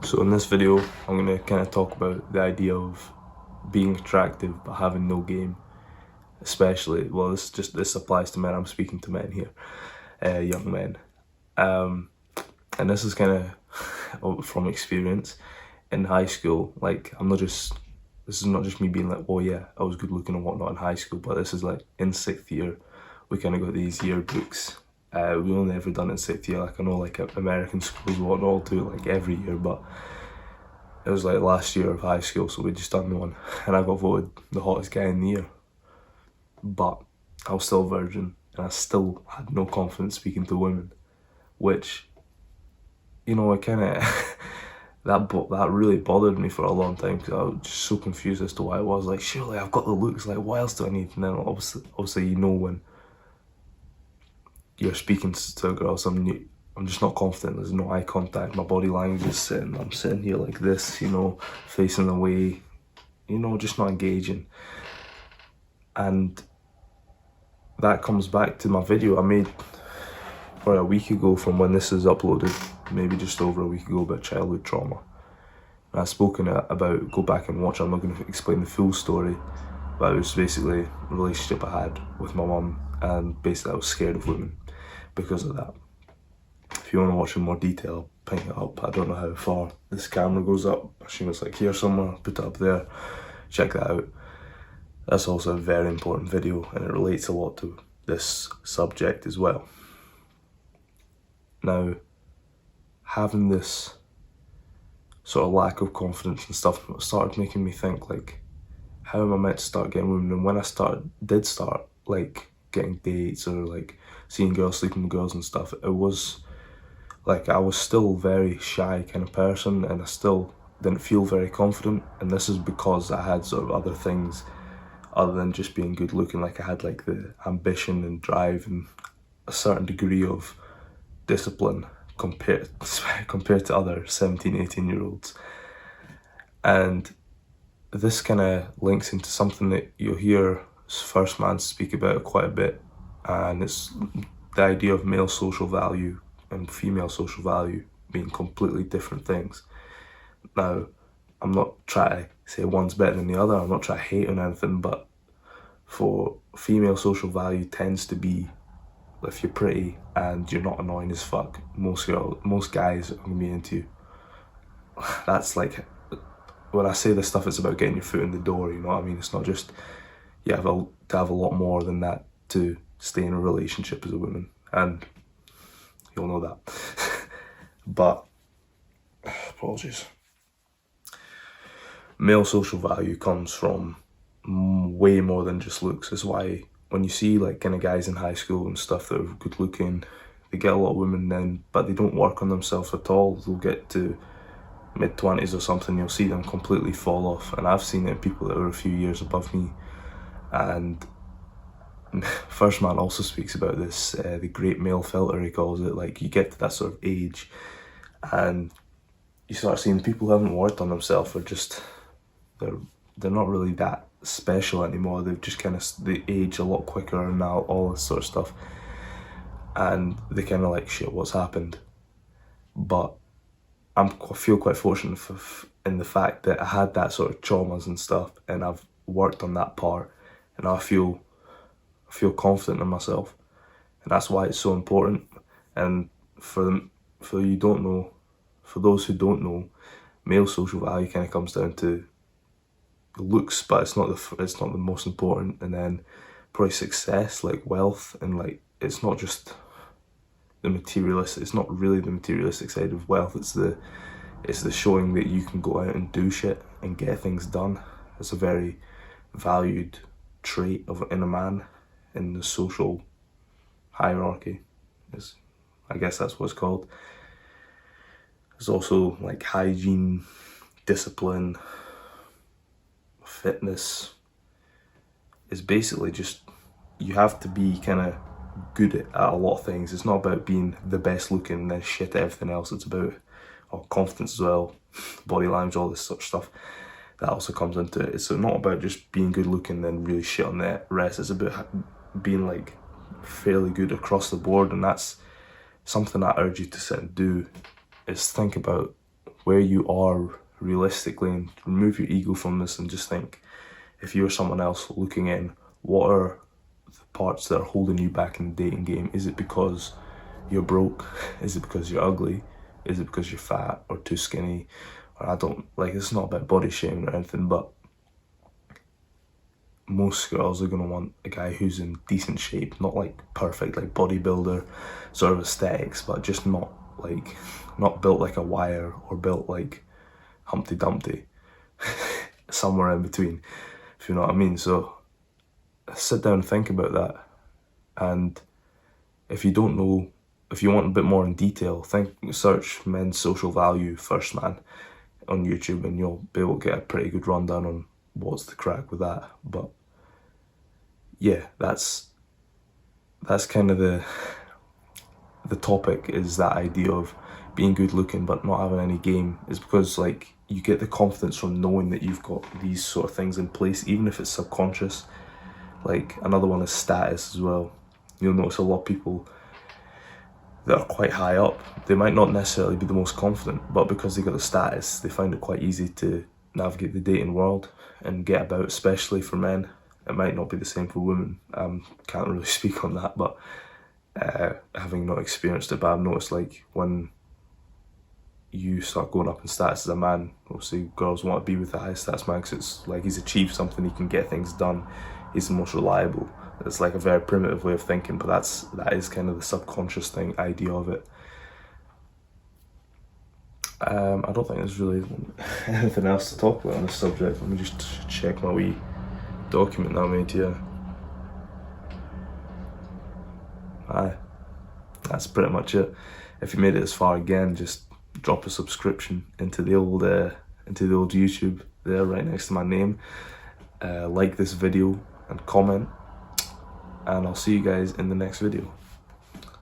So in this video, I'm going to kind of talk about the idea of being attractive but having no game. Especially, well, this applies to men. I'm speaking to men here, young men. And this is kind of from experience. In high school, like, this is not just me being like, oh yeah, I was good looking and whatnot in high school, but this is like in 6th year, we kind of got these yearbooks. We only ever done it in 6th year. Like, I know like American schools and whatnot all do it like every year, but it was like last year of high school, so we just done one, and I got voted the hottest guy in the year. But I was still a virgin, and I still had no confidence speaking to women, which, you know, I kind of that really bothered me for a long time, because I was just so confused as to why it was. Like, surely I've got the looks, like what else do I need? And then obviously you know, when you're speaking to a girl, I'm just not confident. There's no eye contact. My body language is sitting. I'm sitting here like this, you know, facing away, you know, just not engaging. And that comes back to my video I made a week ago from when this is uploaded, maybe just over a week ago, about childhood trauma. And I've spoken about, go back and watch. I'm not going to explain the full story, but it was basically a relationship I had with my mum, and basically I was scared of women because of that. If you want to watch in more detail, I'll ping it up. I don't know how far this camera goes up. I assume it's like here somewhere. Put it up there. Check that out. That's also a very important video, and it relates a lot to this subject as well. Now, having this sort of lack of confidence and stuff started making me think, like, how am I meant to start getting women? And when I did start like getting dates or like seeing girls, sleeping with girls and stuff, it was like I was still a very shy kind of person, and I still didn't feel very confident. And this is because I had sort of other things other than just being good looking. Like, I had like the ambition and drive and a certain degree of discipline compared to other 17, 18-year-olds. And this kind of links into something that you'll hear First Man speak about quite a bit, and it's the idea of male social value and female social value being completely different things. Now, I'm not trying to say one's better than the other, I'm not trying to hate on anything, but for female social value tends to be, if you're pretty and you're not annoying as fuck, most guys are gonna be into you. That's like, when I say this stuff, it's about getting your foot in the door, you know what I mean? It's not just, you have to have a lot more than that to stay in a relationship as a woman, and you'll know that. But, apologies. Male social value comes from way more than just looks. That's why when you see like kind of guys in high school and stuff that are good looking, they get a lot of women then, but they don't work on themselves at all. They'll get to mid-20s or something, you'll see them completely fall off. And I've seen it in people that are a few years above me. And First Man also speaks about this, the great male filter, he calls it. Like, you get to that sort of age and you start seeing people who haven't worked on themselves are just, they're not really that special anymore. They've just they age a lot quicker and now all this sort of stuff, and they kind of like, shit, what's happened? But I feel quite fortunate in the fact that I had that sort of traumas and stuff, and I've worked on that part, and I feel confident in myself, and that's why it's so important. And for those who don't know, male social value kind of comes down to looks, but it's not the most important. And then probably success, like wealth, and like, it's not just the materialist. It's not really the materialistic side of wealth. It's the showing that you can go out and do shit and get things done. It's a very valued trait in a man in the social hierarchy. I guess that's what it's called. There's also like hygiene, discipline, fitness. Is basically just, you have to be kind of good at a lot of things. It's not about being the best looking and then shit at everything else. It's about confidence as well, body language, all this sort of stuff. That also comes into it. It's not about just being good looking and then really shit on the rest. It's about being like fairly good across the board, and that's something I urge you to sit and do, is think about where you are realistically, and remove your ego from this and just think, if you're someone else looking in, what are the parts that are holding you back in the dating game? Is it because you're broke? Is it because you're ugly? Is it because you're fat or too skinny? Or I don't, like, it's not about body shaming or anything, but most girls are going to want a guy who's in decent shape, not like perfect, like bodybuilder sort of aesthetics, but just not built like a wire or built like Humpty Dumpty, somewhere in between, if you know what I mean. So sit down and think about that, and if you don't know, if you want a bit more in detail, search men's social value first man on YouTube, and you'll be able to get a pretty good rundown on what's the crack with that. But yeah, that's kind of the topic, is that idea of being good looking but not having any game. Is because like you get the confidence from knowing that you've got these sort of things in place, even if it's subconscious. Like another one is status as well. You'll notice a lot of people that are quite high up, they might not necessarily be the most confident, but because they got the status, they find it quite easy to navigate the dating world and get about, especially for men. It might not be the same for women. Can't really speak on that, but having not experienced it, but I've noticed like when you start going up in status as a man, obviously girls want to be with the high status man because it's like he's achieved something, he can get things done, he's the most reliable. It's like a very primitive way of thinking, but that is kind of the subconscious idea of it. I don't think there's really anything else to talk about on this subject. Let me just check my wee document that I made here. Aye, that's pretty much it. If you made it this far, again, just drop a subscription into the old YouTube there, right next to my name. Like this video and comment, and I'll see you guys in the next video.